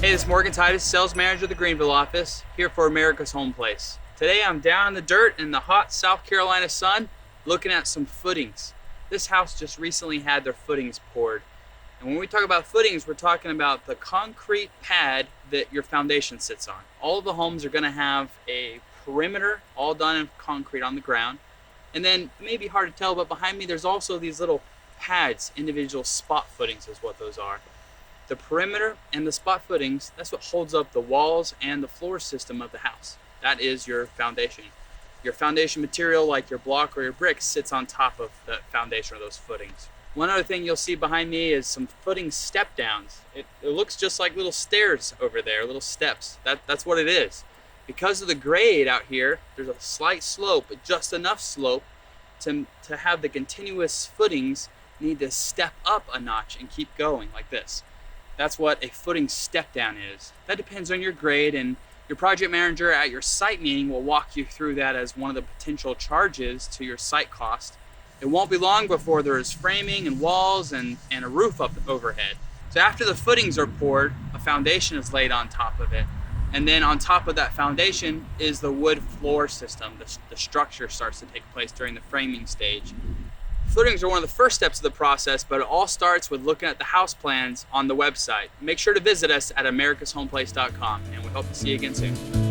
Hey, this is Morgan Titus, sales manager of the Greenville office, here for America's Home Place. Today I'm down in the dirt in the hot South Carolina sun looking at some footings. This house just recently had their footings poured. And when we talk about footings, we're talking about the concrete pad that your foundation sits on. All of the homes are going to have a perimeter all done in concrete on the ground. And then it may be hard to tell, but behind me there's also these little pads, individual spot footings is what those are. The perimeter and the spot footings, that's what holds up the walls and the floor system of the house. That is your foundation. Your foundation material, like your block or your brick, sits on top of the foundation or those footings. One other thing you'll see behind me is some footing step downs. It looks just like little stairs over there, little steps. That's what it is. Because of the grade out here, there's a slight slope, but just enough slope to have the continuous footings need to step up a notch and keep going like this. That's what a footing step down is. That depends on your grade, and your project manager at your site meeting will walk you through that as one of the potential charges to your site cost. It won't be long before there is framing and walls and a roof up overhead. So after the footings are poured, a foundation is laid on top of it. And then on top of that foundation is the wood floor system. The structure starts to take place during the framing stage. Footings are one of the first steps of the process, but it all starts with looking at the house plans on the website. Make sure to visit us at americashomeplace.com, and we hope to see you again soon.